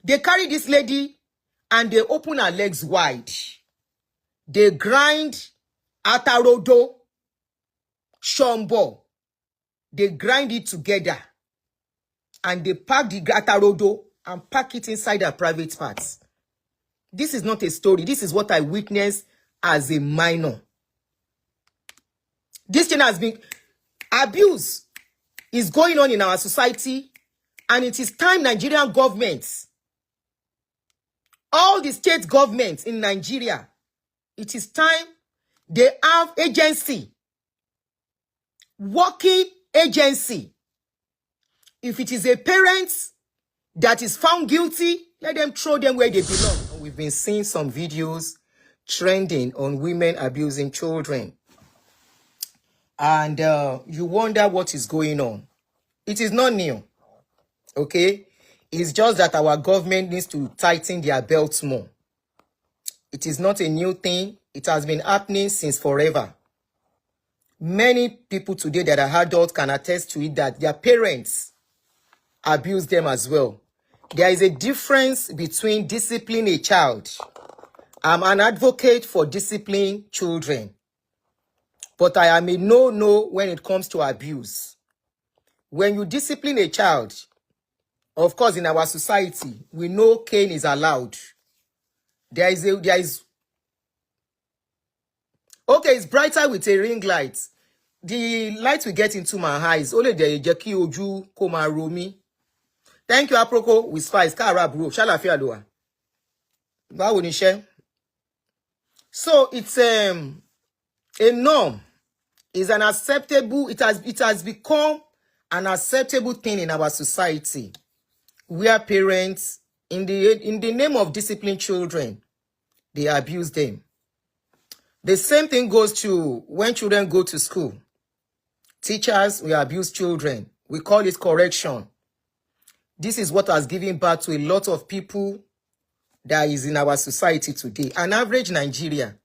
They carry this lady and they open her legs wide. They grind atarodo, shombo. They grind it together. And they pack the atarodo and pack it inside her private parts. This is not a story. This is what I witnessed as a minor. This thing has been... Abuse is going on in our society. And it is time Nigerian governments, all the state governments in Nigeria, it is time they have agency, working agency. If it is a parent that is found guilty, let them throw them where they belong. And we've been seeing some videos trending on women abusing children. And you wonder what is going on. It is not new. Okay? It's just that our government needs to tighten their belts more. It is not a new thing. It has been happening since forever. Many people today that are adults can attest to it that their parents abuse them as well. There is a difference between disciplining a child. I'm an advocate for disciplining children. But I am a no-no when it comes to abuse. When you discipline a child, of course, in our society, we know cane is allowed. Okay, it's brighter with a ring light. The light we get into my eyes. Only the Jackie Oju Koma Romi. Thank you, Aproko, with spice. Kara bro. Shalafia loa. Bawon ni she. So it's a norm. It's an acceptable. It has become an acceptable thing in our society, where parents, in the name of disciplining children, they abuse them. The same thing goes to when children go to school. Teachers, we abuse children. We call it correction. This is what has given birth to a lot of people that is in our society today. An average Nigeria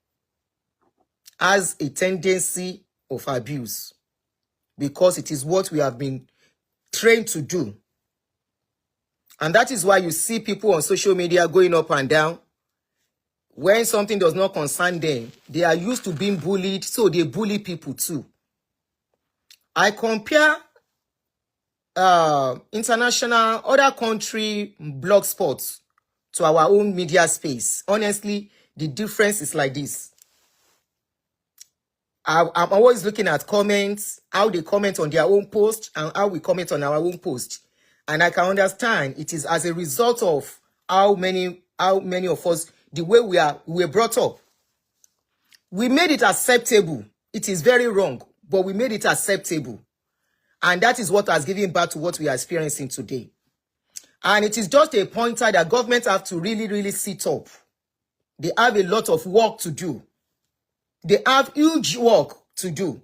has a tendency of abuse because it is what we have been trained to do. And that is why you see people on social media going up and down. When something does not concern them, they are used to being bullied, so they bully people too. I compare international, other country blog spots to our own media space. Honestly, the difference is like this. I'm always looking at comments, how they comment on their own post and how we comment on our own post. And I can understand it is as a result of how many of us, the way we were brought up. We made it acceptable. It is very wrong, but we made it acceptable. And that is what has given birth to what we are experiencing today. And it is just a pointer that government have to really, really sit up. They have a lot of work to do. They have huge work to do.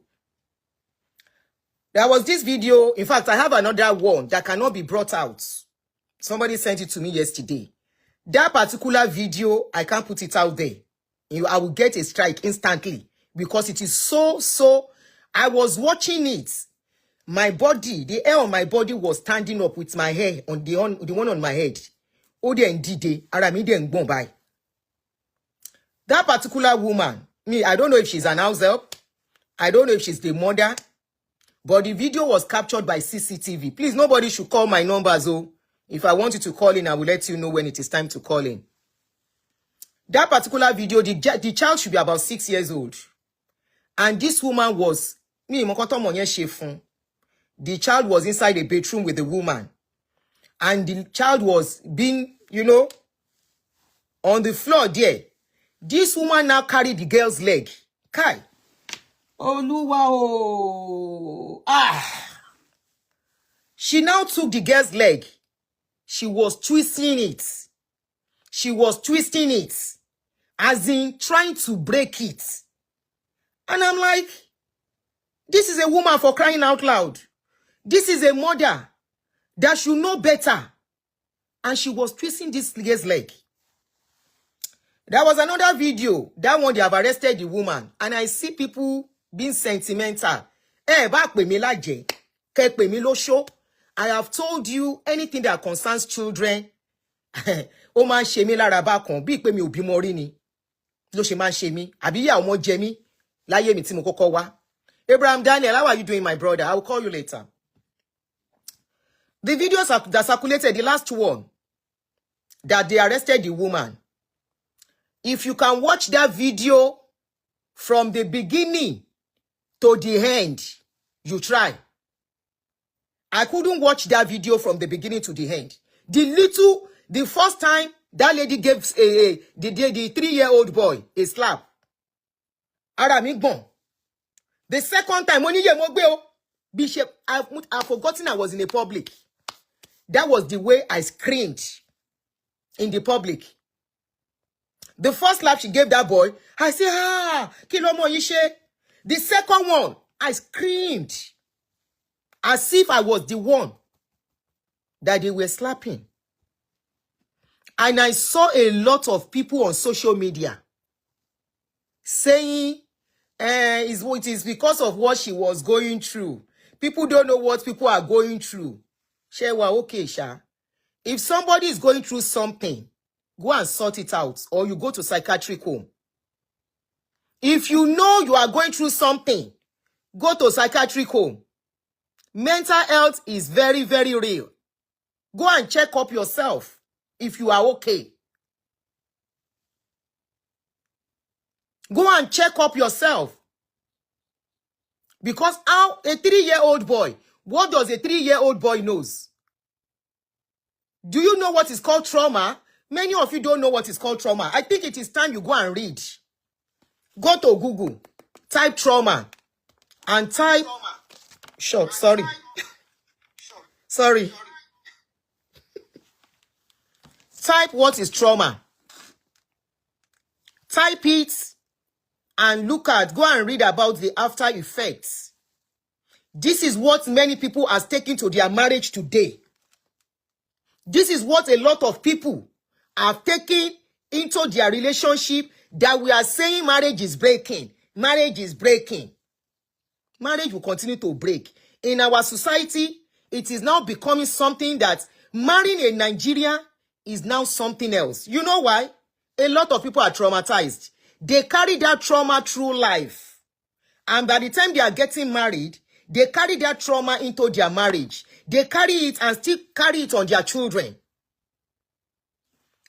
There was this video. In fact, I have another one that cannot be brought out. Somebody sent it to me yesterday. That particular video, I can't put it out there. I will get a strike instantly because it is so. I was watching it. My body, the hair on my body was standing up with my hair on the one on my head. That particular woman, I don't know if she's an house help. I don't know if she's the mother. But the video was captured by CCTV. Please, nobody should call my numbers. Oh, if I want you to call in, I will let you know when it is time to call in. That particular video, the child should be about 6 years old. And this woman was... The child was inside a bedroom with the woman. And the child was being, on the floor there. This woman now carried the girl's leg. Kai. Oh, she now took the girl's leg. She was twisting it. As in trying to break it. And I'm like, this is a woman for crying out loud. This is a mother that should know better. And she was twisting this girl's leg. There was another video. That one, they have arrested the woman. And I see people being sentimental. Back with me like I have told you anything that concerns children, ó máa ń ṣe mí lára bákan bíi pé mi ò bímọ rí ni ló ṣe máa ń ṣe mí àbí ìyá ọmọ jẹ mí láyé mi tí mo kọ́kọ́ wá. Abraham Daniel, how are you doing, my brother? I will call you later. The videos that circulated, the last one, that they arrested the woman. If you can watch that video from the beginning to the end, you try. I couldn't watch that video from the beginning to the end. The first time that lady gave the 3-year-old boy a slap. Ara mi gbọ̀n. The second time, Bishop, I've forgotten I was in a public. That was the way I screamed in the public. The first slap she gave that boy, I said, kí ló mọ yìí ṣe. The second one, I screamed as if I was the one that they were slapping. And I saw a lot of people on social media saying, it is because of what she was going through. People don't know what people are going through. Shewa, okay, Sha. If somebody is going through something, go and sort it out, or you go to psychiatric home. If you know you are going through something, go to psychiatric home. Mental health is very, very real. Go and check up yourself if you are okay. Go and check up yourself. Because how a 3-year-old boy, what does a 3-year-old boy knows? Do you know what is called trauma? Many of you don't know what is called trauma. I think it is time you go and read. Go to Google, type trauma, and type... Short, sorry. Sorry. Type what is trauma. Type it and go and read about the after effects. This is what many people are taking to their marriage today. This is what a lot of people have taken into their relationship, that we are saying marriage is breaking. Marriage is breaking. Marriage will continue to break. In our society, it is now becoming something that marrying a Nigerian is now something else. You know why? A lot of people are traumatized. They carry that trauma through life. And by the time they are getting married, they carry that trauma into their marriage. They carry it and still carry it on their children.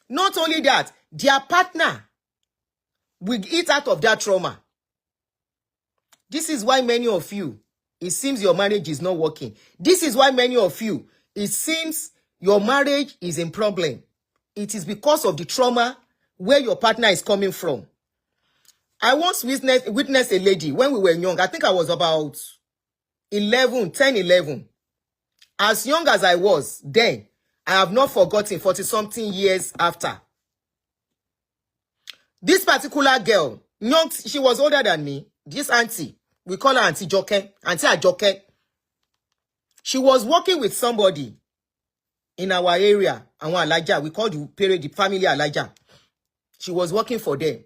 Not only that, their partner will eat out of that trauma. This is why many of you, it seems your marriage is not working. This is why many of you, it seems your marriage is in problem. It is because of the trauma where your partner is coming from. I once witnessed a lady when we were young. I think I was about 10, 11. As young as I was then, I have not forgotten 40-something years after. This particular girl, young, she was older than me. This auntie, we call her Aunty Aduuni. She was working with somebody in our area, Awon Alaja. We call the family Alaja. She was working for them.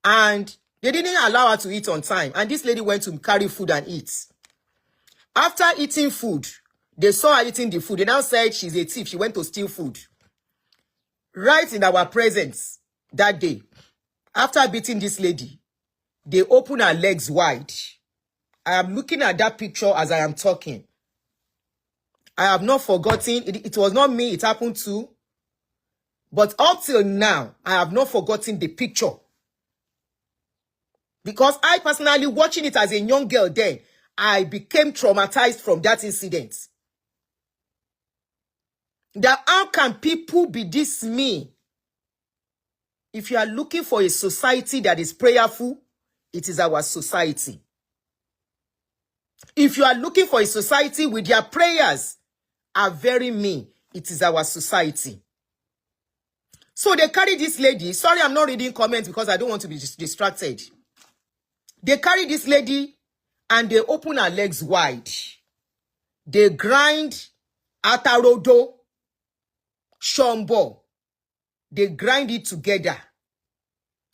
And they didn't allow her to eat on time. And this lady went to carry food and eat. After eating food, they saw her eating the food. They now said she's a thief. She went to steal food. Right in our presence that day, after beating this lady, they opened her legs wide. I am looking at that picture as I am talking. I have not forgotten. It was not me it happened to. But up till now, I have not forgotten the picture. Because I personally, watching it as a young girl then, I became traumatized from that incident. That how can people be this mean? If you are looking for a society that is prayerful, it is our society. If you are looking for a society with their prayers are very mean, it is our society. So they carry this lady. Sorry, I'm not reading comments because I don't want to be distracted. They carry this lady and they open her legs wide. They grind atarodo, shombo. They grind it together.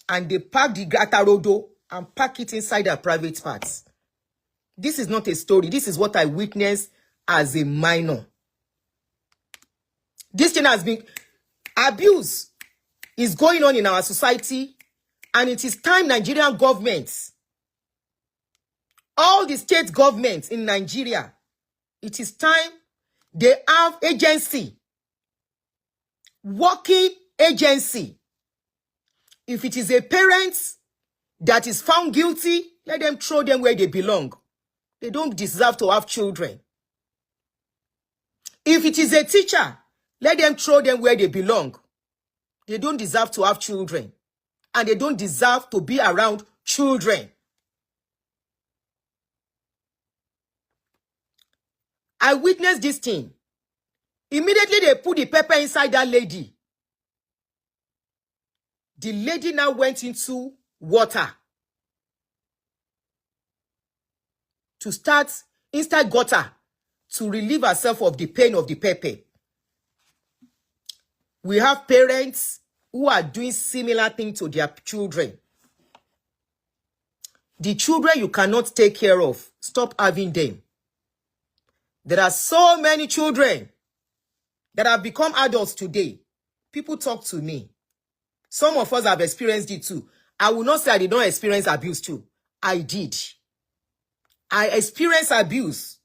And they pack the atarodo and pack it inside her private parts. This is not a story. This is what I witnessed as a minor. This thing has been... Abuse is going on in our society, and it is time Nigerian governments, all the state governments in Nigeria, it is time they have agency, working agency. If it is a parent that is found guilty, let them throw them where they belong. They don't deserve to have children. If it is a teacher, let them throw them where they belong. They don't deserve to have children. And they don't deserve to be around children. I witnessed this thing. Immediately they put the pepper inside that lady. The lady now went into water to start inside gutter to relieve herself of the pain of the pepper. We have parents who are doing similar things to their children. The children you cannot take care of, stop having them. There are so many children that have become adults today. People talk to me. Some of us have experienced it too. I will not say I did not experience abuse too. I did. I experienced abuse.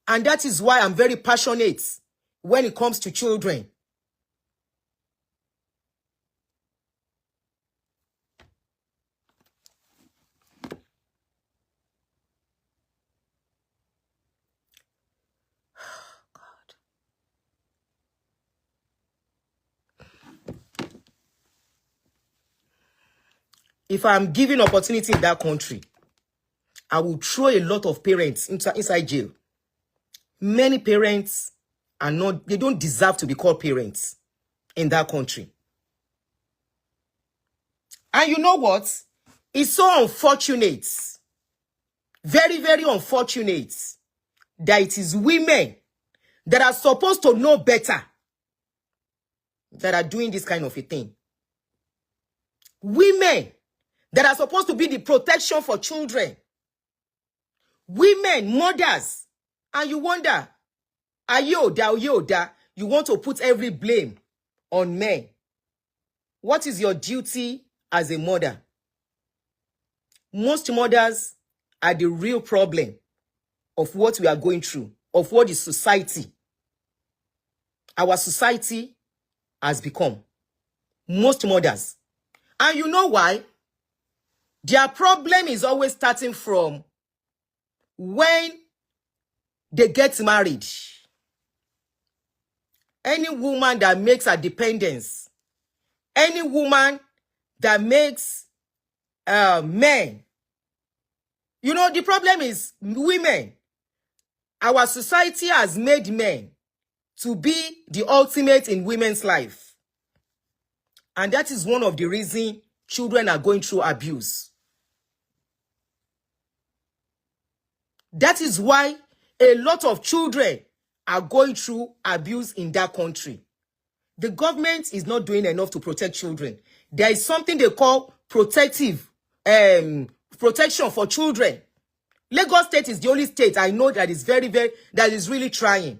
And that is why I'm very passionate when it comes to children. If I'm given opportunity in that country, I will throw a lot of parents inside jail. Many parents are not, they don't deserve to be called parents in that country. And you know what? It's so unfortunate, very, very unfortunate, that it is women that are supposed to know better that are doing this kind of a thing. Women that are supposed to be the protection for children. Women, mothers. And you wonder, you want to put every blame on men. What is your duty as a mother? Most mothers are the real problem of what we are going through, of what the society, our society has become. Most mothers. And you know why? Their problem is always starting from when they get married. Any woman that makes her dependence, any woman that makes men, you know, the problem is women. Our society has made men to be the ultimate in women's life. And that is one of the reasons children are going through abuse. That is why a lot of children are going through abuse in that country. The government is not doing enough to protect children. There is something they call protective protection for children. Lagos State is the only state I know that is that is really trying.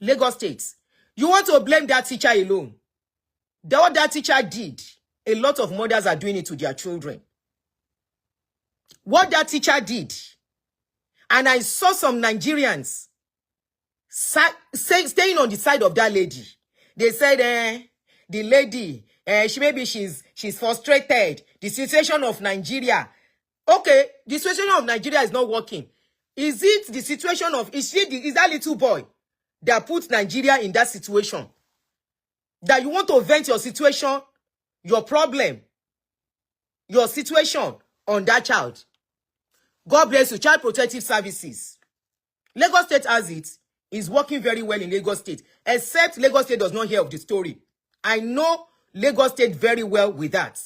Lagos State. You want to blame that teacher alone? What that teacher did, a lot of mothers are doing it to their children. What that teacher did, and I saw some Nigerians staying on the side of that lady. They said, the lady, she's frustrated. The situation of Nigeria. Okay, the situation of Nigeria is not working. Is it the situation of, is that little boy that put Nigeria in that situation? That you want to vent your situation, your problem, your situation on that child? God bless you. Child Protective Services. Lagos State has it. Is working very well in Lagos State. Except Lagos State does not hear of the story. I know Lagos State very well with that.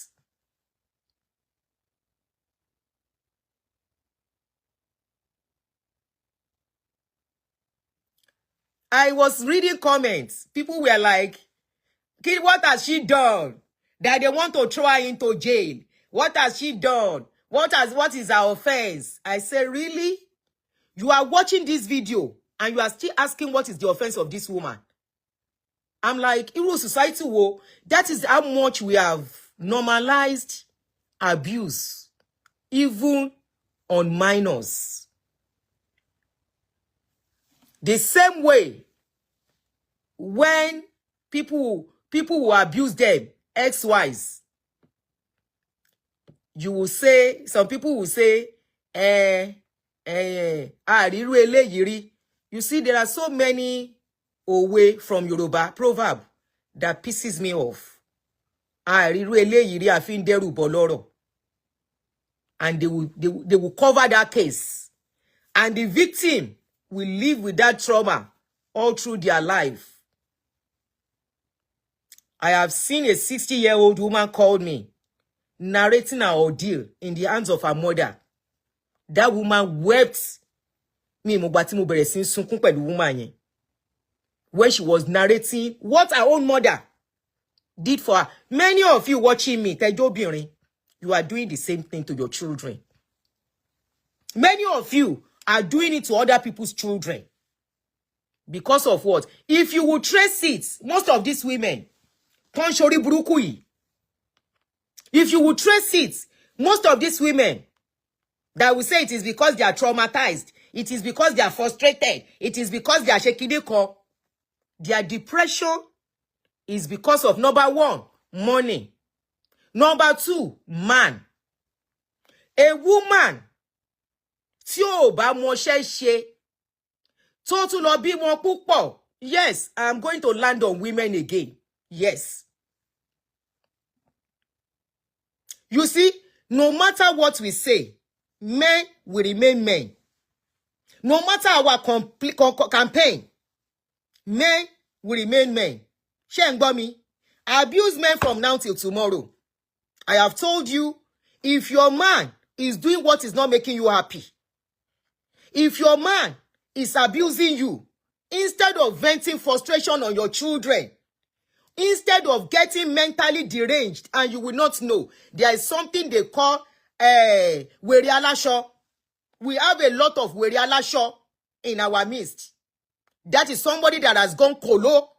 I was reading comments. People were like, kid, what has she done? That they want to throw her into jail. What has she done? What is her offense? I say, really? You are watching this video and you are still asking what is the offense of this woman? I'm like, Euro society, wo, that is how much we have normalized abuse, even on minors. The same way, when people will abuse them, ex-wives, you will say, some people will say, riru eléyìí rí. You see, there are so many Owe from Yoruba proverb that pisses me off. Riru eléyìí rí, àfi ń dẹ́rù bọ̀ lọ́rọ̀. And they will cover that case. And the victim will live with that trauma all through their life. I have seen a 60-year-old woman call me, narrating her ordeal in the hands of her mother. That woman wept. When she was narrating what her own mother did for her. Many of you watching me, you are doing the same thing to your children. Many of you are doing it to other people's children. Because of what? If you will trace it, most of these women, if you will trace it, most of these women that will say it is because they are traumatized, it is because they are frustrated, it is because they are shekideko. Their depression is because of, number one, money. Number two, man. A woman tí ò bá mọṣẹ́ ṣe tó tún lọ bímọ púpọ̀. Yes, I am going to land on women again. Yes. You see, no matter what we say, men will remain men. No matter our campaign, men will remain men. Shengbomi, abuse men from now till tomorrow. I have told you, if your man is doing what is not making you happy, if your man is abusing you, instead of venting frustration on your children, instead of getting mentally deranged, and you will not know, there is something they call weri alasho. We have a lot of weri alasho in our midst. That is somebody that has gone colo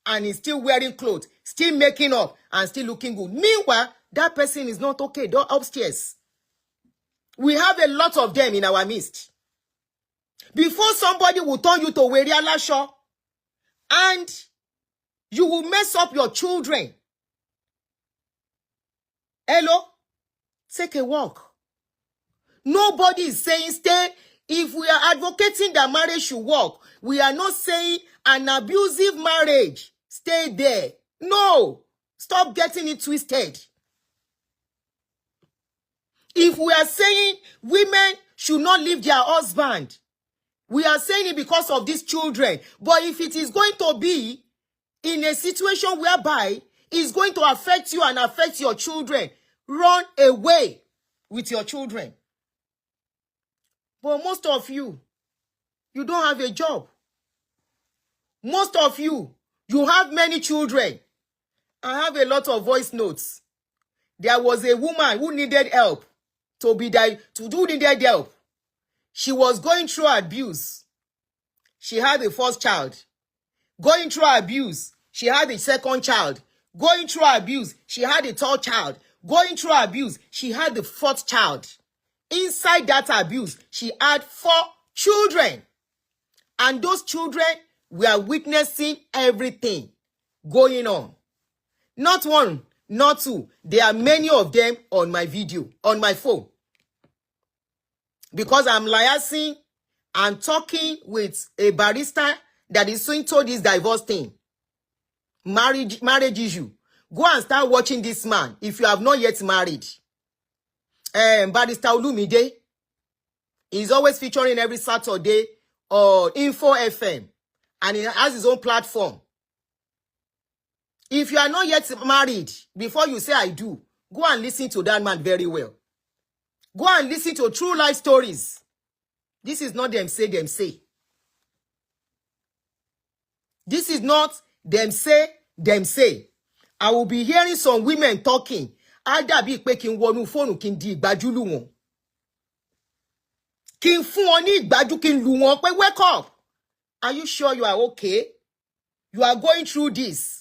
and is still wearing clothes, still making up, and still looking good. Meanwhile, that person is not okay. They're upstairs. We have a lot of them in our midst. Before somebody will turn you to weri alasho, and you will mess up your children. Hello? Take a walk. Nobody is saying stay. If we are advocating that marriage should work, we are not saying an abusive marriage, stay there. No. Stop getting it twisted. If we are saying women should not leave their husband, we are saying it because of these children. But if it is going to be in a situation whereby it's going to affect you and affect your children, run away with your children. But most of you don't have a job. Most of you have many children. I have a lot of voice notes. There was a woman who needed help needed help. She was going through abuse. She had the first child. Going through abuse, she had the second child. Going through abuse, she had the third child. Going through abuse, she had the fourth child. Inside that abuse, she had 4 children. And those children were witnessing everything going on. Not one, not two. There are many of them on my video, on my phone. Because I'm liaising and talking with a barrister that is into this divorce thing. Marriage issue. Go and start watching this man if you have not yet married. Barrister Olumide is always featuring every Saturday on Info FM. And he has his own platform. If you are not yet married, before you say I do, go and listen to that man very well. Go and listen to true life stories. This is not them say, them say. This is not them say, them say. I will be hearing some women talking. Adabi pé kí n wọnú fóònù kí n di ìgbájú lù wọ́n. Kí n fún wọn ní ìgbájú kí n lù wọ́n pé wake up. Are you sure you are okay? You are going through this.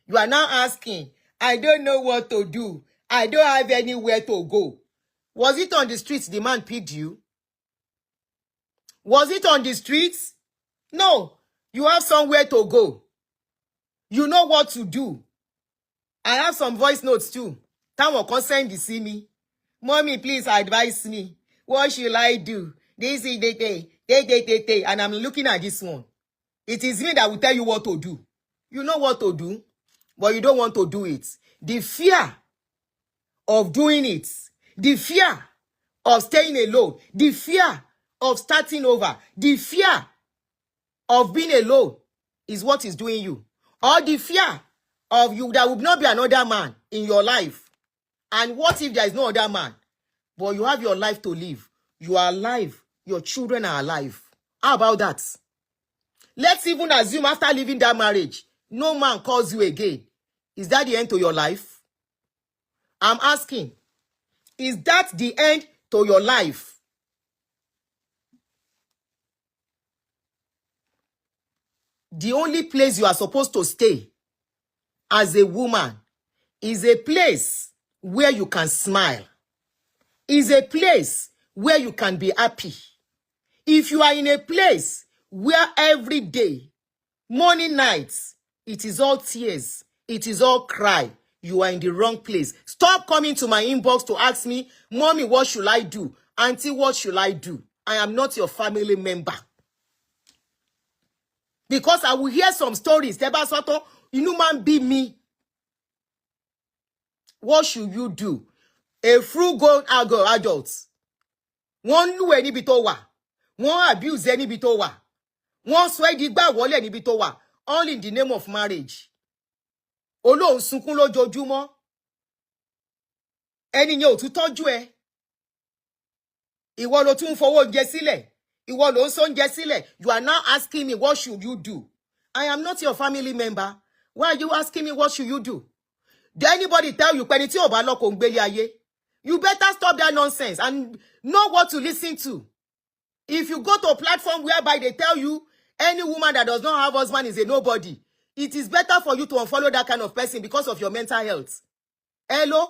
You are now asking, I don't know what to do. I don't have anywhere to go. Was it on the streets the man picked you? Was it on the streets? No. You have somewhere to go. You know what to do. I have some voice notes too. Táwọn kan send to see me. Mommy, please advise me. What should I do? This is the day. And I'm looking at this one. It is me that will tell you what to do. You know what to do, but you don't want to do it. The fear of doing it, the fear of staying alone, the fear of starting over, the fear of being alone is what is doing you. Or the fear of you, there will not be another man in your life. And what if there is no other man? But you have your life to live. You are alive. Your children are alive. How about that? Let's even assume after leaving that marriage, no man calls you again. Is that the end to your life? I'm asking, is that the end to your life? The only place you are supposed to stay as a woman is a place where you can smile. Is a place where you can be happy. If you are in a place where every day, morning, nights, it is all tears, it is all cry, you are in the wrong place. Stop coming to my inbox to ask me, Mommy, what should I do? Auntie, what should I do? I am not your family member. Because I will hear some stories. Teba Soto, man be me. What should you do? A frugal adult. Wọ́n lù ẹ́ níbi tó wà. Wọ́n abuse ẹ́ níbi tó wà. Wọ́n sọ ẹ́ di gbà wọlé níbi tó wà. All in the name of marriage. Olóhùn sunkún lójoojúmọ́. Ẹni yẹn ò tún tọ́jú ẹ. Ìwọ ló tún fowó oúnjẹ sílẹ̀. Ìwọ ló ń sọ oúnjẹ sílẹ̀. You are now asking me what should you do? I am not your family member. Why are you asking me what should you do? Did anybody tell you pé ẹni tí ò bá lọ́kọ ń gbélé ayé? You better stop that nonsense and know what to listen to. If you go to a platform whereby they tell you any woman that does not have husband is a nobody, it is better for you to unfollow that kind of person because of your mental health. Hello?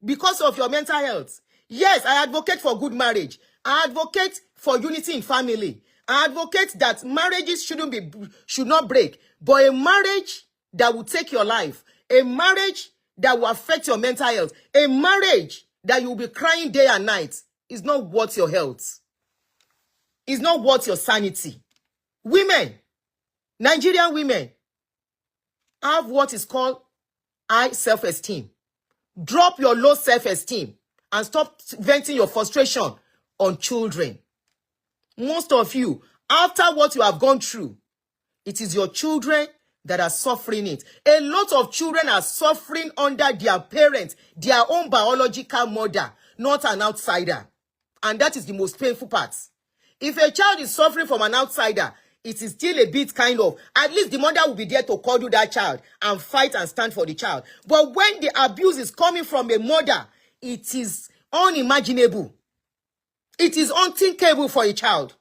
Because of your mental health. Yes, I advocate for good marriage. I advocate for unity in family. I advocate that marriages should not break. But a marriage that will take your life, a marriage that will affect your mental health, a marriage that you will be crying day and night is not worth your health. It's not worth your sanity. Women, Nigerian women, have what is called high self-esteem. Drop your low self-esteem and stop venting your frustration on children. Most of you, after what you have gone through, it is your children that are suffering it. A lot of children are suffering under their parents, their own biological mother, not an outsider. And that is the most painful part. If a child is suffering from an outsider, it is still a bit kind of, at least the mother will be there to cuddle that child and fight and stand for the child. But when the abuse is coming from a mother, it is unimaginable. It is unthinkable for a child.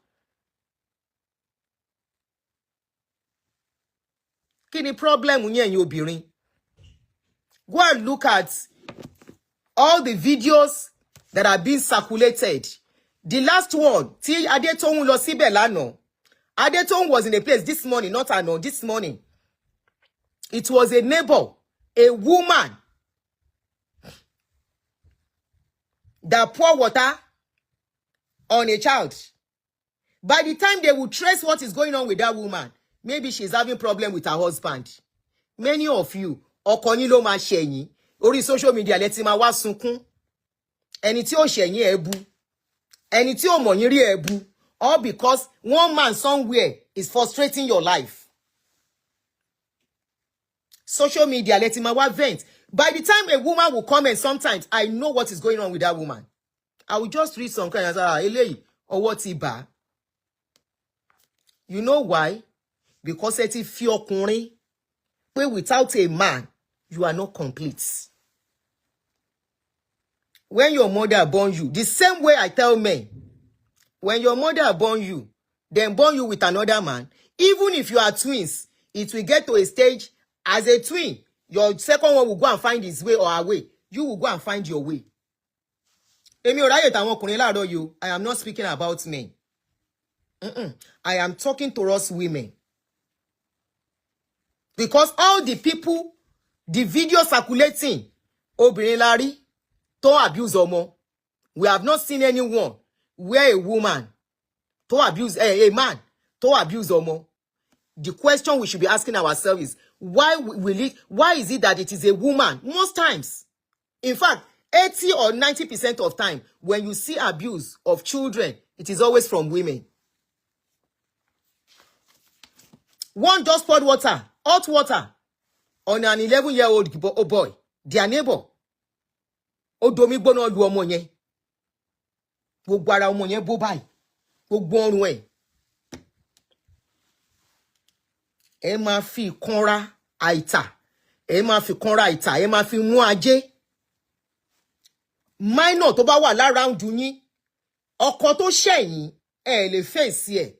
Kini problem unye ẹ̀yin obìnrin? Go and look at all the videos that are being circulated. The last one, tí Adetohun lọ síbẹ̀ lánàá. Adetohun was in a place this morning, not anon, this morning. It was a neighbor, a woman, that pour water on a child. By the time they will trace what is going on with that woman, maybe she's having problem with her husband. Many of you, ọkọ yín ló máa ṣẹ̀yìn. Orí social media lẹ ti máa wá sunkún. Ẹni tí ó ṣẹ̀yìn ẹ bú. Ẹni tí ó mọ̀ yín rí ẹ bú. All because one man somewhere is frustrating your life. Social media lẹ ti máa wá vent. By the time a woman will comment, sometimes I know what is going on with that woman. I will just read some kind and say, eléyìí, ọwọ́ ti bà. You know why? Because ẹ ti fi ọkùnrin pé without a man, you are not complete. When your mother born you, the same way I tell men, when your mother born you, then born you with another man, even if you are twins, it will get to a stage As a twin, your second one will go and find his way or her way. You will go and find your way. Emi ò ráyè tàwọn ọkùnrin láàárọ̀ yìí. I am not speaking about men. I am talking to us women. Because all the people, the video circulating, obìnrin la rí tó abuse ọmọ. We have not seen anyone where a woman to abuse a man to abuse ọmọ. The question we should be asking ourselves is why is it that it is a woman most times? In fact, 80 or 90% of time when you see abuse of children, it is always from women. One just poured water, hot water, on an 11-year-old boy, their neighbor. Odomi gbóná lu ọmọ yẹn. Gbogbo ara ọmọ yẹn bó báyìí. Gbogbo ọrùn ẹ̀. Ẹ máa fi ìkanra àìtà. Ẹ máa fi ìkanra àìtà. Ẹ máa fi mú ajé. Minor tó bá wà láround yín. Ọkọ tó ṣẹ̀yìn ẹ lè face ẹ̀.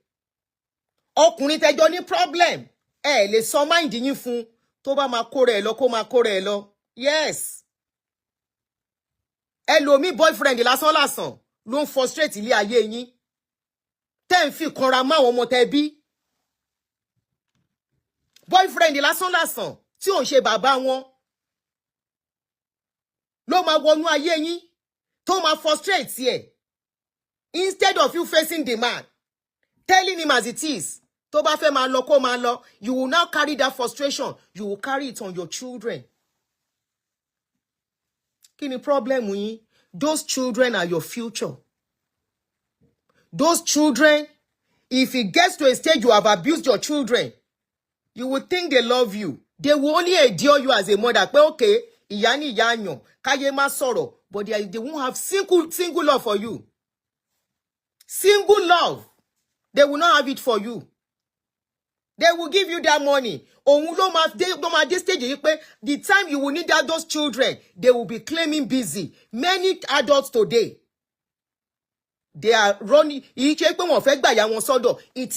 Ọkùnrin tẹ́jọ́ ní problem ẹ lè sọ mind yín fún tó bá máa kó rẹ̀ lọ kó máa kó rẹ̀ lọ. Yes. Ẹlòmí boyfriend lásán ló ń frustrate ilé ayé yín. Tẹ́ ń fi kanra mọ́ àwọn ọmọ tẹ́ bí. Boyfriend lásán tí ò ń ṣe bàbá wọn ló máa wọnú ayé yín tó máa frustrate ẹ̀. Instead of you facing the man, telling him as it is, tó bá fẹ́ máa lọ kó máa lọ, you will now carry that frustration. You will carry it on your children. Kí ni problem yín? Those children are your future. Those children, if it gets to a stage you have abused your children, you will think they love you. They will only endure you as a mother. Pé okay, ìyá ni ìyá yàn, káyé má sọ̀rọ̀, but they won't have single love for you. Single love. They will not have it for you. They will give you that money. Ohun ló máa dé stage yìí pé the time you will need those children, they will be claiming busy. Many adults today, they are running. It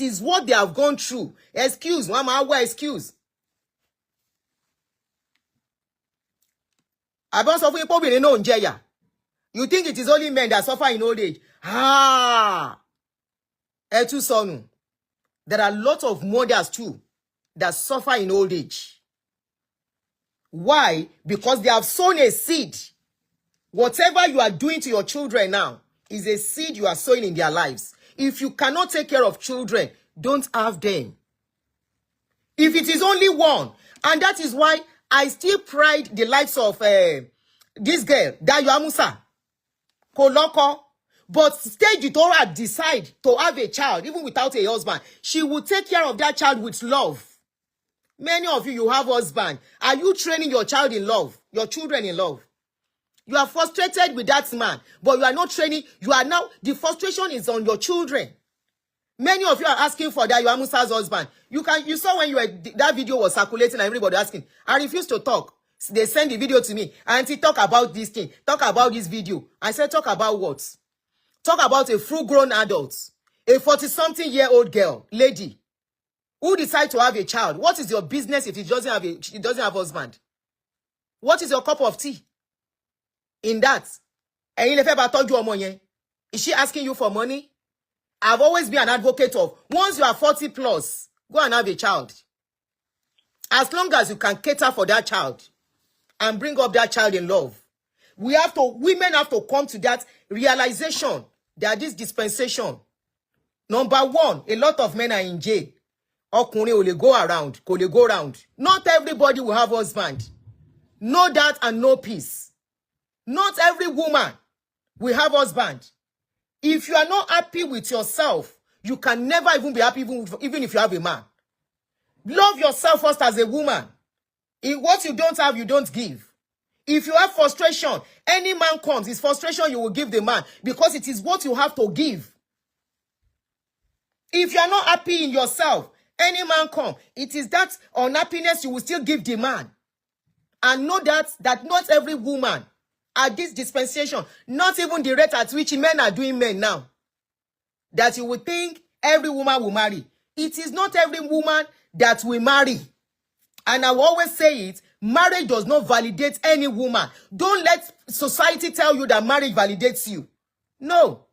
is what they have gone through. Excuse, mama, what excuse? You think it is only men that suffer in old age? There are lots of mothers too that suffer in old age. Why? Because they have sown a seed. Whatever you are doing to your children now is a seed you are sowing in their lives. If you cannot take care of children, don't have them. If it is only one, and that is why I still pride the likes of this girl, Dayo Amusa, Koloko. But stage Dora decide to have a child, even without a husband, she will take care of that child with love. Many of you have husband. Are you training your child in love? Your children in love? You are frustrated with that man, but you are not training. You are now, the frustration is on your children. Many of you are asking for that, your Musa's husband. You saw when that video was circulating and everybody asking. I refused to talk. They send the video to me. Auntie, talk about this thing. Talk about this video. I said, talk about what? Talk about a full-grown adult, a 40-something-year-old girl, lady, who decides to have a child. What is your business if she doesn't have a husband? What is your cup of tea in that? Is she asking you for money? I've always been an advocate of, once you are 40 plus, go and have a child. As long as you can cater for that child and bring up that child in love. Women have to come to that realization that this dispensation, number one, a lot of men are in jail. Ọkùnrin ò lè go around, kò lè go round. Not everybody will have husband. Know that and know peace. Not every woman will have husband. If you are not happy with yourself, you can never even be happy even if you have a man. Love yourself first as a woman. If what you don't have, you don't give. If you have frustration, any man comes, it's frustration you will give the man because it is what you have to give. If you are not happy in yourself, any man come, it is that unhappiness you will still give the man. And know that not every woman at this dispensation, not even the rate at which men are doing men now, that you would think every woman will marry. It is not every woman that will marry. And I will always say it, marriage does not validate any woman. Don't let society tell you that marriage validates you. No.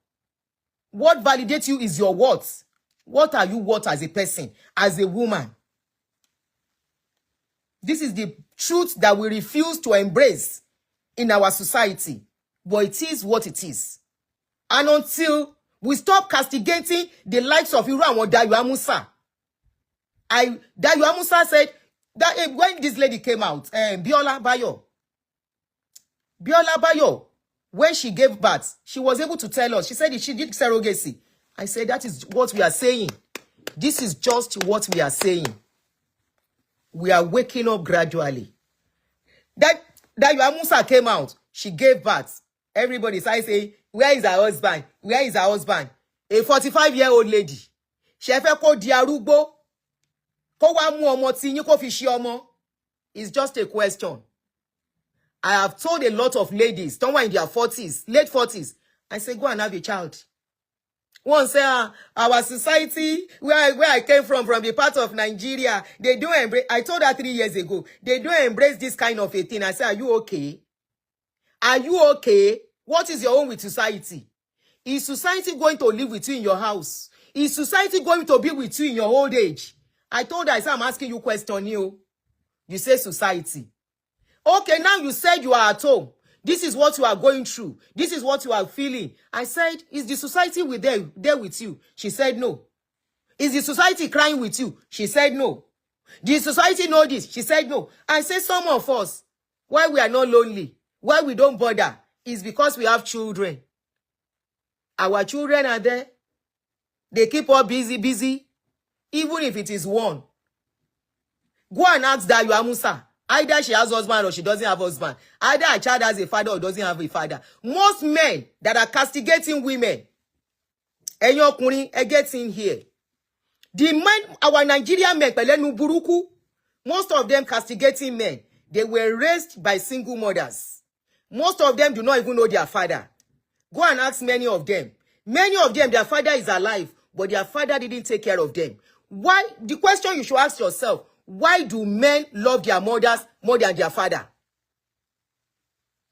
What validates you is your worth. What are you worth as a person, as a woman? This is the truth that we refuse to embrace in our society. But it is what it is. And until we stop castigating the likes of Iru and Dayo Amusa. Dayo Amusa said that when this lady came out, Biola Bayo, when she gave birth, she was able to tell us. She said she did surrogacy. I said that is what we are saying. This is just what we are saying. We are waking up gradually. That Dayo Amusa came out. She gave birth. Everybody started saying, where is her husband? Where is her husband? A 45-year-old lady. She fẹ́ kó di arúgbó. Kó wá mú ọmọ tí yín kó fi ṣe ọmọ. It's just a question. I have told a lot of ladies, somewhere in their 40s, late 40s, I say, go and have a child. One say, our society, where I came from the part of Nigeria, they don't embrace, I told her 3 years ago, they don't embrace this kind of a thing. I say, are you okay? Are you okay? What is your own with society? Is society going to live with you in your house? Is society going to be with you in your old age? I told her, I said, I'm asking you a question, you say society. Okay, now you said you are at home. This is what you are going through. This is what you are feeling. I said, is the society there with you? She said no. Is the society crying with you? She said no. Did society know this? She said no. I said some of us, why we are not lonely, why we don't bother, is because we have children. Our children are there. They keep us busy, even if it is one. Go and ask Dayo Amusa. Either she has husband or she doesn't have husband. Either a child has a father or doesn't have a father. Most men that are castigating women, and your kuni, get in here. The men, our Nigerian men, pelenu buruku, most of them castigating men, they were raised by single mothers. Most of them do not even know their father. Go and ask many of them. Many of them, their father is alive, but their father didn't take care of them. Why? The question you should ask yourself, why do men love their mothers more than their father?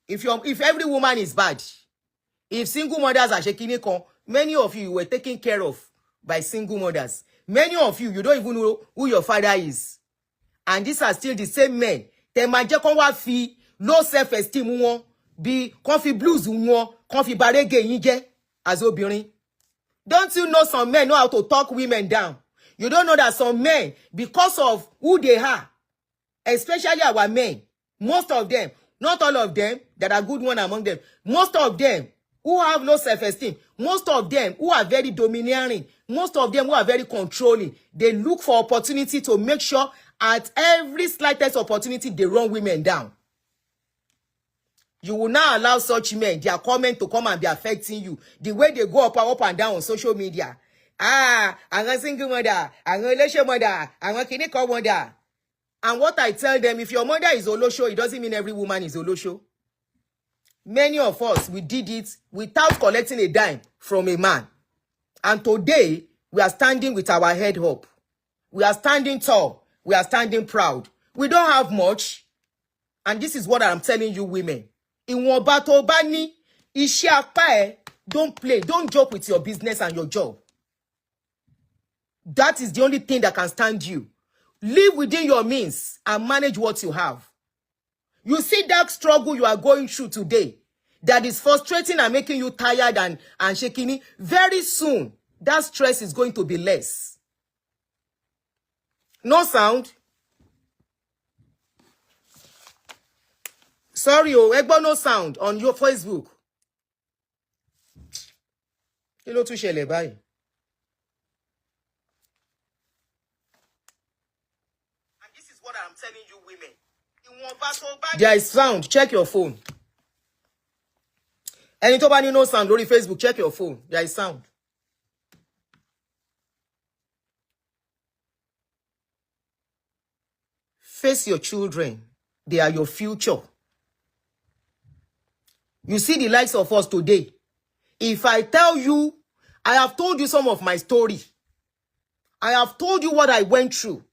If every woman is bad, if single mothers are shaking, many of you were taken care of by single mothers. Many of you, you don't even know who your father is. And these are still the same men. They might just fi low self-esteem won, be comfy blues won, comfy barege yinje as obìnrin. Don't you know some men know how to talk women down? You don't know that some men, because of who they are, especially our men, most of them, not all of them, that are good one among them, most of them who have low self-esteem, most of them who are very domineering, most of them who are very controlling, they look for opportunity to make sure at every slightest opportunity they run women down. You will not allow such men, their comment to come and be affecting you. The way they go up and down on social media. I'm a single mother, I'm a relation mother, I'm a clinical mother. And what I tell them, if your mother is Olosho, it doesn't mean every woman is Olosho. Many of us, we did it without collecting a dime from a man. And today, we are standing with our head up. We are standing tall. We are standing proud. We don't have much. And this is what I'm telling you women. Ìwọ̀nba tó bá ní, iṣẹ́ apá ẹ, don't play. Don't joke with your business and your job. That is the only thing that can stand you. Live within your means and manage what you have. You see that struggle you are going through today that is frustrating and making you tired and shaking. Very soon, that stress is going to be less. No sound. Sorry, Egbo, no sound on your Facebook. Kí ló tún ṣẹlẹ̀ báyìí? And this is what I'm telling you women. There is sound. Check your phone. Ẹni tó bá ní no sound lórí Facebook, check your phone. There is sound. Face your children. They are your future. You see the likes of us today. If I tell you, I have told you some of my story. I have told you what I went through.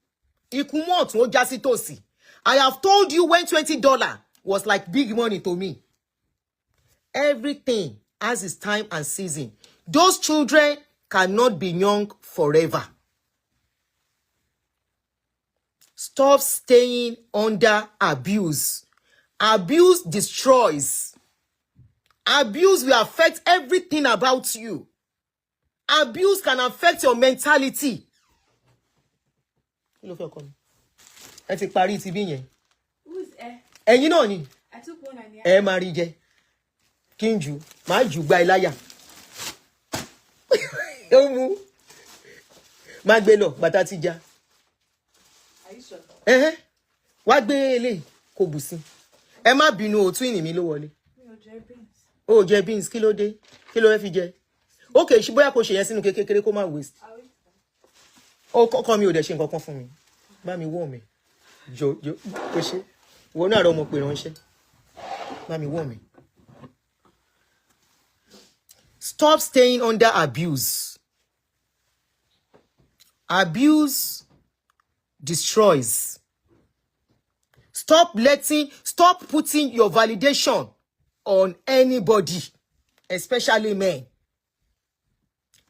Ikumot no jasi tosi. I have told you when $20 was like big money to me. Everything has its time and season. Those children cannot be young forever. Stop staying under abuse. Abuse destroys. Abuse will affect everything about you. Abuse can affect your mentality. Who is ẹ̀yin náà ni. I took one and ẹ máa rí jẹ. Kí n jù, máa jù gba iláyà. Ó mú. Má gbé lọ, bàtà ti já. Are you sure? Wá gbé eléyìí kó bù sí. Ẹ má bínú o, twin mi ló wọlé. Ó jẹ beans, kí ló dé? Kí ló fẹ́ fi jẹ? Okay, ṣé bóyá kó ṣe yẹn sínú kékeré kó má waste. Ó kọ́kọ́ mi ò dẹ̀ ṣe nǹkan kan fún mi. Bá mi wọ̀ mi. Jo kó ṣe. Wo náà rọ ọmọ pé ránṣẹ́. Bá mi wọ̀ mi. Stop staying under abuse. Abuse destroys. Stop putting your validation on anybody, especially men.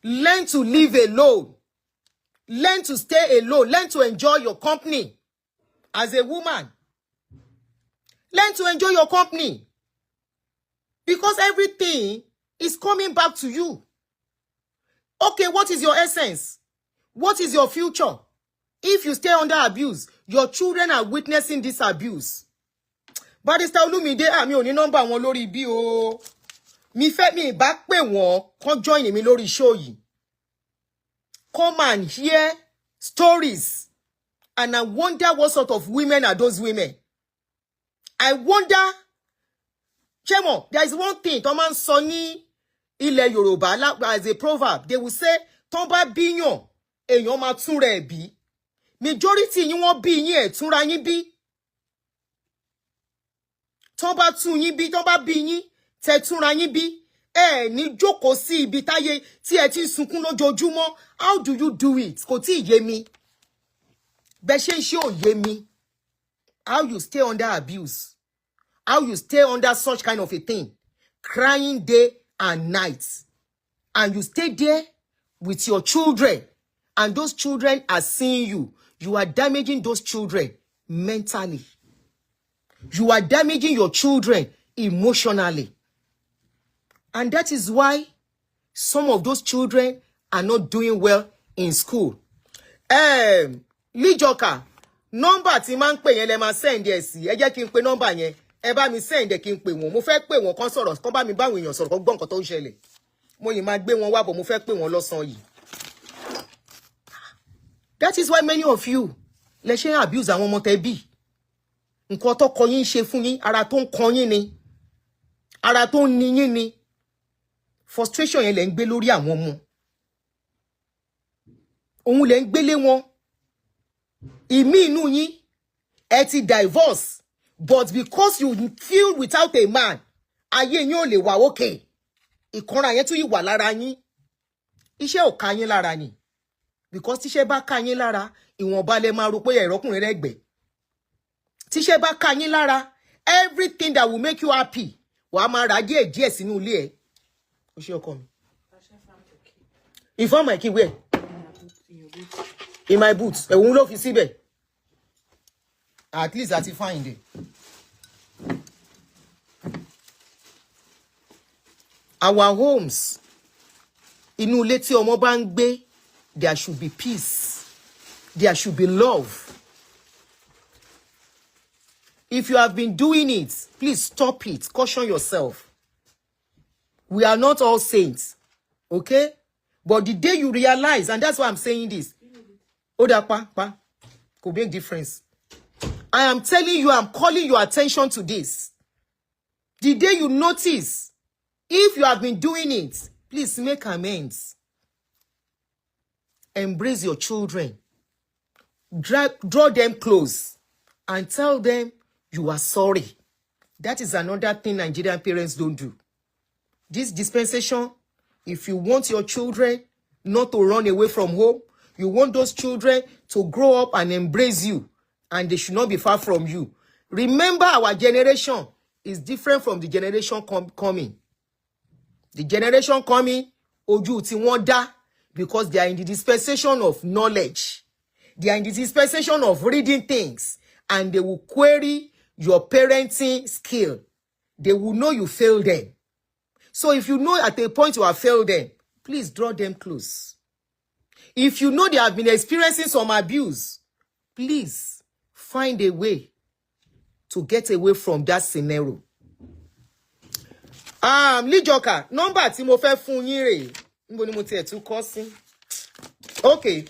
Learn to live alone. Learn to stay alone. Learn to enjoy your company as a woman. Learn to enjoy your company. Because everything is coming back to you. Okay, what is your essence? What is your future? If you stay under abuse, your children are witnessing this abuse. Barrister Olumide, mi ò ní number wọn lórí bí o. Mi fẹ́ mi bá pè wọ́n kàn join mi lórí show yìí. Come and hear stories. And I wonder what sort of women are those women. I wonder, Chemo, there is one thing, tó máa ń sọ ní ilẹ̀ Yorùbá as a proverb. They will say, tó bá bíyàn, èèyàn máa tún rẹ̀ bí. Majority yín wọ́n bí yín ẹ̀ túnra yín bí. Tó bá tún yín bí, tó bá bí yín, tẹ́ túnra yín bí. Ní jókòó sí ibi táyé tí ẹ ti sunkún lójoojúmọ́. How do you do it? Kò tí yé mi. Bẹ́ ṣe ń ṣe ò yé mi. How you stay under abuse. How you stay under such kind of a thing. Crying day and night. And you stay there with your children. And those children are seeing you. You are damaging those children mentally. You are damaging your children emotionally. And that is why some of those children are not doing well in school. Lijoka, number tí máa ń pè yẹn lẹ máa send ẹ sí. Ẹ jẹ́ kí n pe number yẹn. Ẹ bá mi send ẹ kí n pè wọ́n. Mo fẹ́ pè wọ́n kàn sọ̀rọ̀, kàn bá mi bá àwọn èèyàn sọ̀rọ̀ kàn gbọ́ nǹkan tó ń ṣẹlẹ̀. Mo yìí máa gbé wọn wá bọ̀, mo fẹ́ pè wọ́n lọ́sàn yìí. That is why many of you lẹ ṣe abuse àwọn ọmọ tẹ́ bí. Nǹkan tó kọ yín ṣe fún yín, ara tó ń kọ yín ni. Ara tó ń ni yín ni. Frustration yẹn lẹ ń gbé lórí àwọn ọmọ. Òun lẹ ń gbélé wọn. Ìmí inú yín ẹ ti divorce, but because you feel without a man, ayé yín ò lè wà okay. Ìkanra yẹn tún yìí wà lára yín. Iṣẹ́ ò ká yín lára ni. Because tíṣẹ́ bá ká yín lára, ìwọ̀nba lẹ máa rò pé ẹ̀rọkùnrin rẹ̀ gbẹ̀. Tíṣẹ́ bá ká yín lára, everything that will make you happy, wàá máa ra díẹ̀ díẹ̀ sínú ilé ẹ̀. Ó ṣe ọkọ mi. Inform my key where? In my boots. Òun ló fi síbẹ̀. At least I find it. Our homes, inú ilé tí ọmọ bá ń gbé, there should be peace. There should be love. If you have been doing it, please stop it. Caution yourself. We are not all saints. Okay? But the day you realize, and that's why I'm saying this, Oda could make difference. I am telling you, I'm calling your attention to this. The day you notice, if you have been doing it, please make amends. Embrace your children. Draw them close and tell them you are sorry. That is another thing Nigerian parents don't do. This dispensation, if you want your children not to run away from home, you want those children to grow up and embrace you and they should not be far from you. Remember, our generation is different from the generation coming. The generation coming, ojú tí wọ́n dá, because they are in the dispensation of knowledge. They are in the dispensation of reading things, and they will query your parenting skill. They will know you failed them. So if you know at a point you have failed them, please draw them close. If you know they have been experiencing some abuse, please find a way to get away from that scenario. Lijoka, number tí mo fẹ́ fún yín rèé. Níbo ni mo tiẹ̀ tún kọ sí? Okay.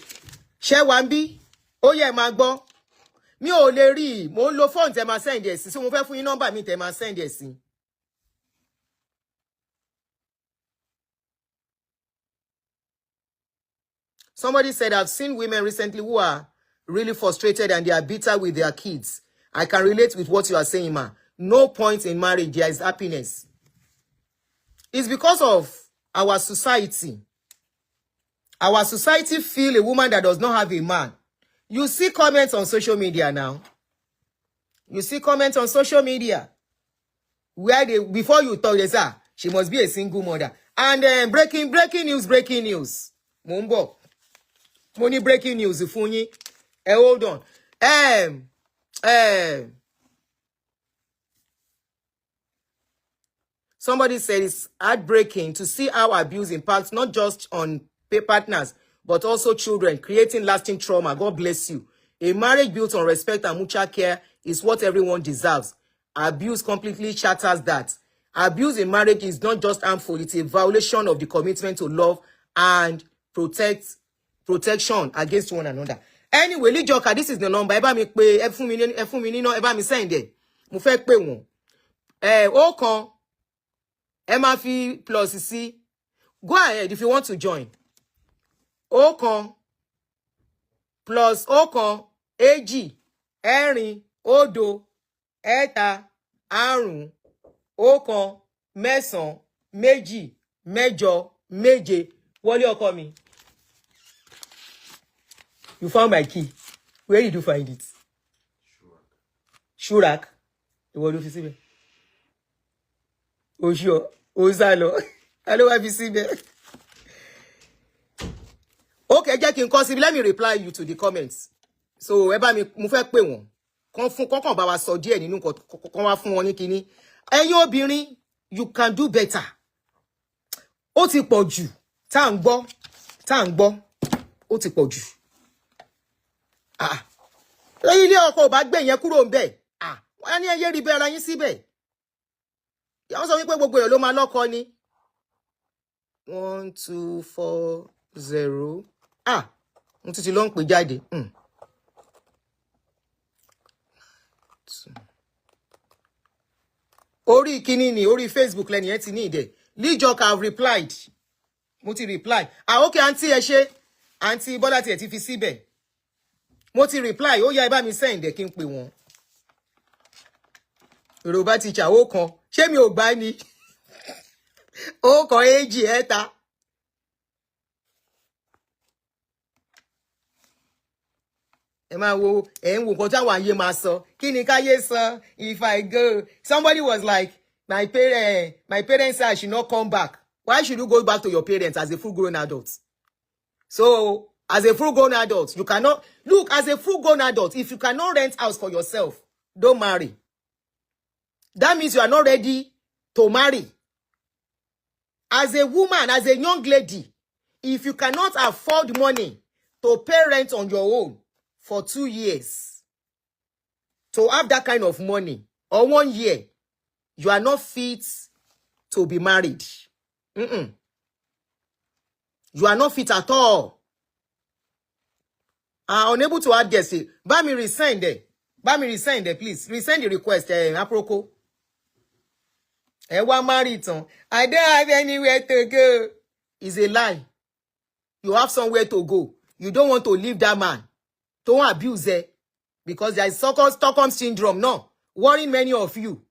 Ṣé wà ńbí? Ó yẹ máa gbọ́. Mi ò lè rí, mo ń lo phone tẹ́ máa send ẹ̀ sí. So mo fẹ́ fún yín number mi tẹ́ máa send ẹ̀ sí. Somebody said, I've seen women recently who are really frustrated and they are bitter with their kids. I can relate with what you are saying, ma. No point in marriage, there is happiness. It's because of our society. Our society feel a woman that does not have a man. You see comments on social media now. You see comments on social media where they, before you talk, they say, she must be a single mother. And breaking news. Mumbo. Money breaking news, Funyi. Hold on. Somebody said it's heartbreaking to see how abuse impacts not just on partners, but also children, creating lasting trauma. God bless you. A marriage built on respect and mutual care is what everyone deserves. Abuse completely shatters that. Abuse in marriage is not just harmful, it's a violation of the commitment to love and protection against one another. Anyway, Lijoka, this is the number. Ẹ bá mi pè, ẹ fún mi ní, ẹ bá mi send ẹ. Mo fẹ́ pè wọ́n. Ó kan, ẹ máa fi plus sí. Go ahead if you want to join. Ó kan plus ó kan èjì ẹ̀rin òdo ẹ̀ta àrún ọ̀kan mẹ́sàn méjì mẹ́jọ méje. Wọlé ọkọ mi. You found my key. Where did you find it? Shurak. Ìwọ ló fi síbẹ̀. Oṣù Ozalo. Hello, wá fi síbẹ̀. Okay, jẹ́ kí n kọ síbi. Let me reply you to the comments. So, ẹ bá mi mo fẹ́ pè wọ́n. Kàn bá wa sọ díẹ̀ nínú kan wá fún wọn ní kíní. Ẹ̀yin obìnrin, you can do better. Ó ti pọ̀ jù. Tá ń gbọ́. Ó ti pọ̀ jù. Ilé ọkọ ò bá gbé yẹn kúrò ńbẹ̀. Wọ́n ní ẹyẹ rí bẹ́ẹ̀ ara yín síbẹ̀. Wọ́n sọ wípé gbogbo èèyàn ló máa lọ́kọ ni. 1 2 4 0. Mo ti lọ ń pè jáde. Orí kíní ni, orí Facebook lẹ́ni yẹn ti ní ìdẹ̀. Lijoka have replied. Mo ti reply. Okay, aunty ẹ ṣé. Aunty Bọ́lá tiẹ̀ ti fi síbẹ̀. Mo ti reply. Ó yá ẹ bá mi send ẹ kí n pè wọ́n. Yorùbá teacher ó kan. Ṣé mi ò gbà ni? Ó kan èjì ẹ̀ta. Ẹ máa wo ń wo nǹkan táwọn ayé máa sọ. Kí ni káyé sọ? If I go, somebody was like, my parents said I should not come back. Why should you go back to your parents as a full-grown adult? So, as a full-grown adult, you cannot look as a full-grown adult. If you cannot rent house for yourself, don't marry. That means you are not ready to marry. As a woman, as a young lady, if you cannot afford money to pay rent on your own for 2 years, to have that kind of money, or 1 year, you are not fit to be married. You are not fit at all. Unable to add guests. Bá mi resend there. Please. Resend the request, Aproko. Wá marry tán. I don't have anywhere to go. It's a lie. You have somewhere to go. You don't want to leave that man. Don't abuse it. Because there is Stockholm syndrome, no. Worrying many of you.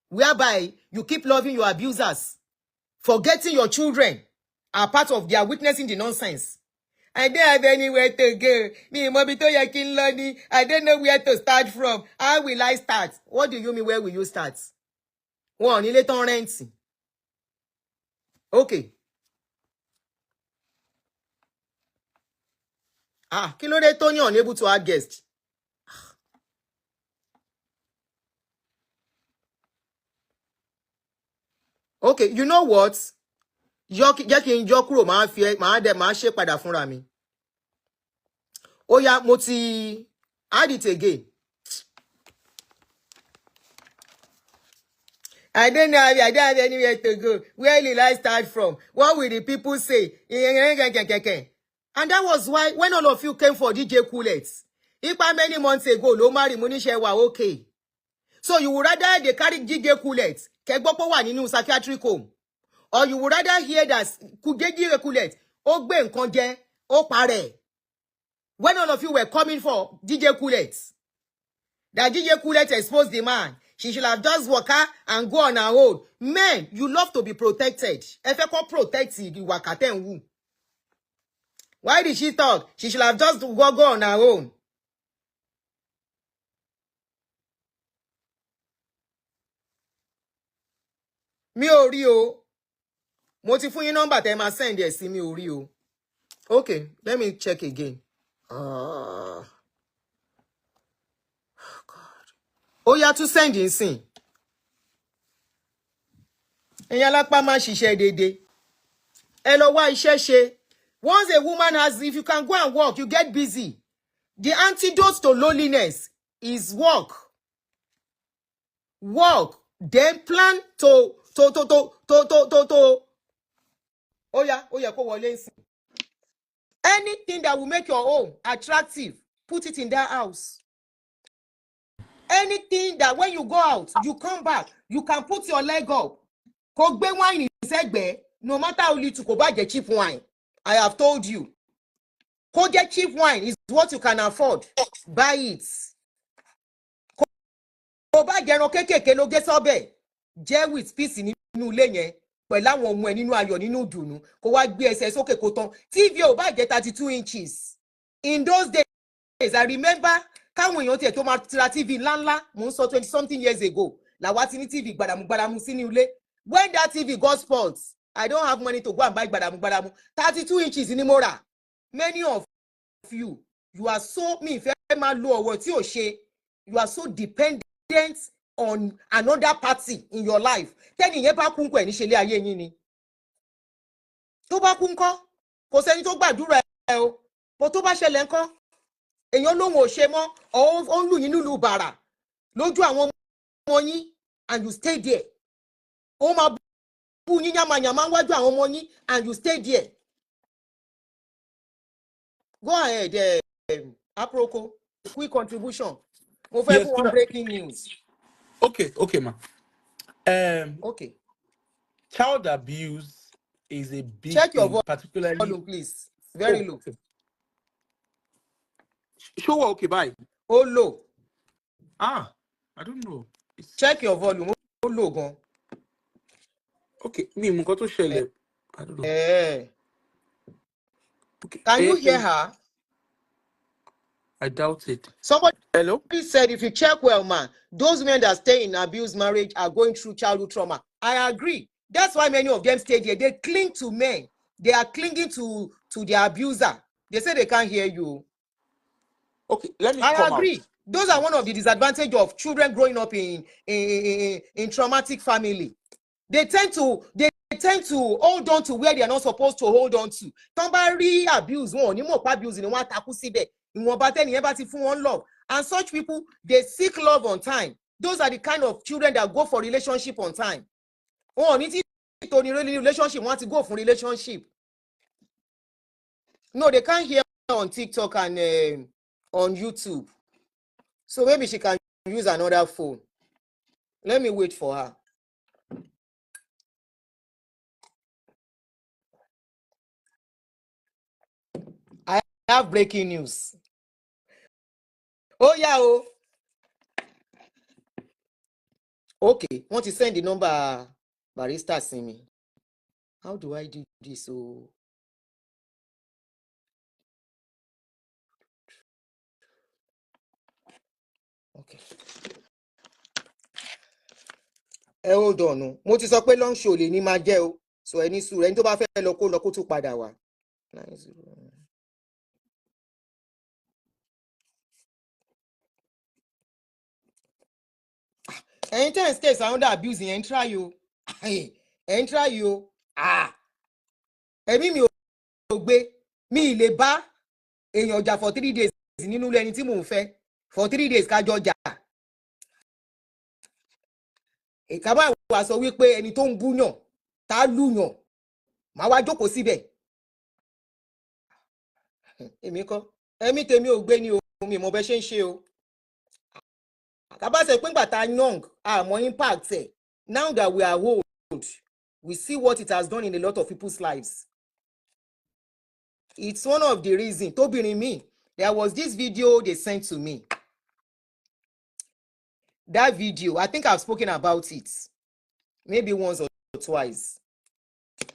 Whereby you keep loving your abusers. Forgetting your children are part of their witnessing the nonsense. I don't have anywhere to go. Me, mobito yakin loni. I don't know where to start from. How will I start? What do you mean, where will you start? One, ilé tán rent. Okay. Kí ló dé Tony unable to add guest? Okay, you know what? Jẹ́ kí n yọ kúrò, máa ṣe padà fúnra mi. Ó yá, mo ti add it again. I don't have anywhere to go. Where will I start from? What will the people say? And that was why when all of you came for DJ Coolets, Ipa many months ago, lo marry Munisha wa okay. So you would rather they carry DJ Coolets, Kegbopo wa nínú psychiatric home, or you would rather hear that DJ Coolets, ó gbé nǹkan jẹ, ó parẹ́. When all of you were coming for DJ Coolets, that DJ Coolets exposed the man. She should have just walk her and go on her own. Men, you love to be protected. Ẹ fẹ́ kó protect the wakaten wu. Why did she talk? She should have just go on her own. Mi ò rí o. Mo ti fún yín number tẹ́ máa send ẹ sí mi ò rí o. Okay, let me check again. Oh God. Ó yá tún send nsìn. Ẹ̀yin alápá máa ṣiṣẹ́ dédé. Ẹ lọ wá iṣẹ́ ṣe. Once a woman has, if you can go and work, you get busy. The antidote to loneliness is work. Work. Then plan to. Oh yeah, kó wọlé nsìn. Anything that will make your home attractive, put it in that house. Anything that when you go out, you come back, you can put your leg up. Kó gbé wine sẹ́gbẹ̀ẹ́, no matter how little, kó bá jẹ́ cheap wine. I have told you. Kó jẹ́ cheap wine is what you can afford. Buy it. Kó bá jẹ́ ẹran kékèké ló gé sọ́bẹ̀. Jẹ́ with peace nínú ilé yẹn. Pẹ̀lú àwọn ọmọ ẹ̀ nínú ayọ̀ nínú ìdùnnú. Kó wá gbé ẹsẹ̀ sókè kó tán. TV ò bá jẹ́ 32 inches. In those days, I remember káwọn èèyàn tiẹ̀ tó máa tira TV ńláńlá, mò ń sọ 20 something years ago. Làwa ti ní TV gbàdàmú sínú ilé. When that TV got spoiled, I don't have money to go and buy gbàdàmú. 32 inches ni mo rà. Many of you are so, mi fẹ́ máa lo ọ̀rọ̀ tí ò ṣe. You are so dependent on another party in your life. Tẹ́ni yẹn bá kún kọ́ ẹ̀ níṣẹ́ ilé ayé yín ni. Tó bá kún kọ́, kò sẹ́ni tó gbàdúrà ẹ o. Bó tó bá ṣẹlẹ̀ ńkọ́, èèyàn lóhun ò ṣe mọ́, ó ń lù yín nílùú bàrà lójú àwọn ọmọ yín, and you stay there. Ó máa bú yín yàmàyàmá wájú àwọn ọmọ yín, and you stay there. Go ahead, Aproko, quick contribution. Mo fẹ́ fún one breaking news. Okay, ma. Okay. Child abuse is a big Check your thing, particularly. Volume, please. Very low. Show okay, bye. Oh, low. I don't know. Check your volume. Oh, low, gan. Okay, me, mo nǹkan tó ṣẹlẹ̀. I don't know. Okay. Can you hear her? I doubt it. Somebody Hello? said, if you check well, man, those men that stay in abused marriage are going through childhood trauma. I agree. That's why many of them stay there. They cling to men. They are clinging to their abuser. They say they can't hear you. Okay, let me I agree. Those are one of the disadvantages of children growing up in traumatic family. They tend to hold on to where they are not supposed to hold on to. Somebody abuse one, you more abuse in one taku sibe. In one button, you never see one love. And such people, they seek love on time. Those are the kind of children that go for relationship on time. Oh, need to relationship, want to go for relationship. No, they can't hear on TikTok and on YouTube. So maybe she can use another phone. Let me wait for her. I have breaking news. Oh yeah, oh. Okay, want to send the number barista send me. How do I do this? Oh, Okay. Hold on. Mo ti sọ pé long show lè ní máa jẹ́ o. So ẹni sùúrù ẹni tó bá fẹ́ lọ kó tún padà wá. Ẹ̀yin tẹ́ ẹ̀ stay sound abuse yẹn ń try o. Ẹ̀ ń try o. Ẹ̀mí mi ò gbé mi ì lè bá èèyàn ọjà for 3 days nínú ẹni tí mò ń fẹ́ for 3 days kájọ jà. Ìkábà wà sọ wípé ẹni tó ń búyàn tá lùyàn máa wá jókòó síbẹ̀. Èmi kọ́ ẹ̀mí tèmi ò gbé ní o mi mọ̀ bẹ́ ṣe ń ṣe o. Àkábà sọ pé ńgbà tá young àmọ́ impact ẹ̀ now that we are old we see what it has done in a lot of people's lives. It's one of the reasons tóbìnrin mi there was this video they sent to me. That video I think I've spoken about it maybe once or twice.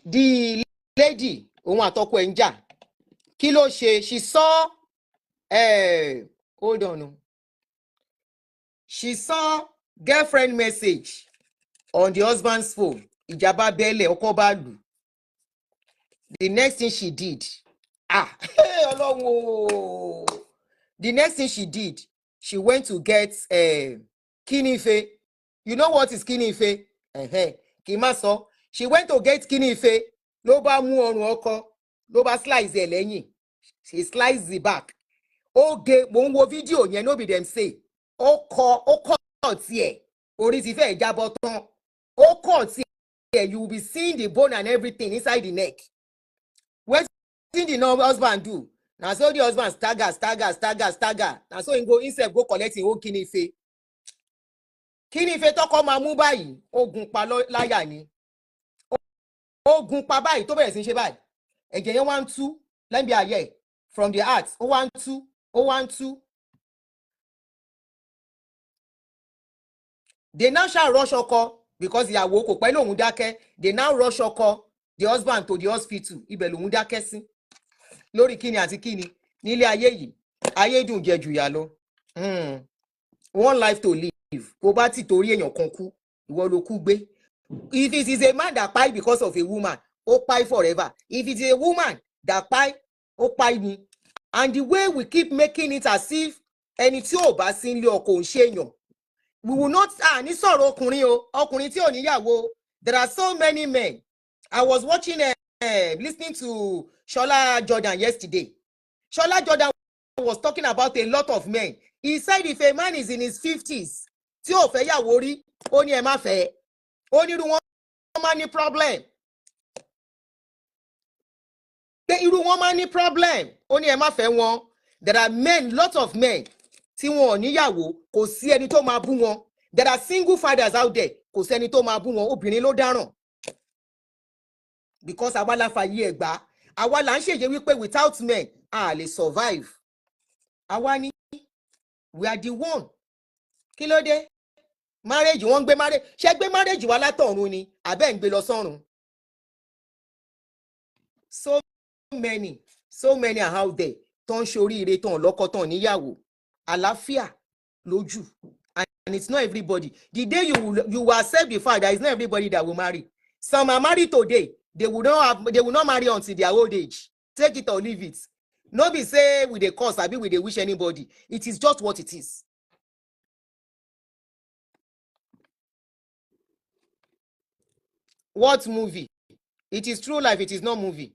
The lady òun àtọkọ ẹ̀ ń jà kí ló ṣe she saw hold on she saw girlfriend message on the husband's phone ìjà bá bẹ́lẹ̀ ọkọ bá lù. The next thing she did Ọlọ́run o. The next thing she did she went to get kinife. You know what is kinife? Kì í má sọ. She went to get kinife ló bá mú ọrùn ọkọ ló bá slice ẹ̀ lẹ́yìn. She sliced the back. Oge mo ń wo fídíò yẹn no be dem say ó kọ́ tiẹ̀ orí ti fẹ́ jábọ́ tán ó kọ́ tiẹ̀ you will be seeing the bone and everything inside the neck. Wetin the husband do? Na so the husband stagger na so him go himself go collect him own kinife. Kinife tọkọ máa mú báyìí ogun pa láyà ni ogun pa báyìí tó bẹ̀rẹ̀ sí ṣe báyìí ẹ̀jẹ̀ yẹn wá ń tú lẹ́bi ayẹ̀ from the heart ó wá ń tú. They now shall rush ọkọ because ìyàwó kò pẹ́ lòun dákẹ́. They now rush ọkọ the husband to the hospital ibẹ̀ lòun dákẹ́ sí lórí kíni àti kíni nílé ayé yìí ayé dùn jẹ jù yà lọ. One life to live bó bá ti torí èèyàn kan kú ìwọ ló kú gbé. If it is a man that kpai because of a woman ó kpai forever. If it is a woman that kpai ó kpai ni. And the way we keep making it as if ẹni tí ò bá sí nílé ọkọ ń ṣèyàn we will not ní sọ̀rọ̀ ọkùnrin o ọkùnrin tí ò níyàwó. There are so many men. I was watching listening to Shola Jordan yesterday. Shola Jordan was talking about a lot of men. He said if a man is in his 50s tí ò fẹ́ yàwó rí ó ní ẹ má fẹ́ ó ní irú wọn máa ní problem. Pé irú wọn máa ní problem ó ní ẹ má fẹ́ wọn. There are men, lot of men tí wọn ò níyàwó kò sí ẹni tó máa bú wọn. There are single fathers out there kò sí ẹni tó máa bú wọn obìnrin ló dáràn. Because àwa la fàyè ẹ̀gbá àwa là ń ṣèjẹ́ wípé without men a lè survive. Àwa ni we are the one. Kí ló dé? Marriage wọ́n gbé marriage ṣé gbé marriage wá látọ̀run ni àbẹ́ ń gbé lọ sọ́run. So many are out there tó ń ṣoríire tán lọ́kọ tán níyàwó àlàáfíà lójú and it's not everybody. The day you will accept the fact that it's not everybody that will marry. Some are married today they will not marry until their old age. Take it or leave it. No be say we dey curse abi we dey wish anybody. It is just what it is. What movie? It is true life, it is not movie.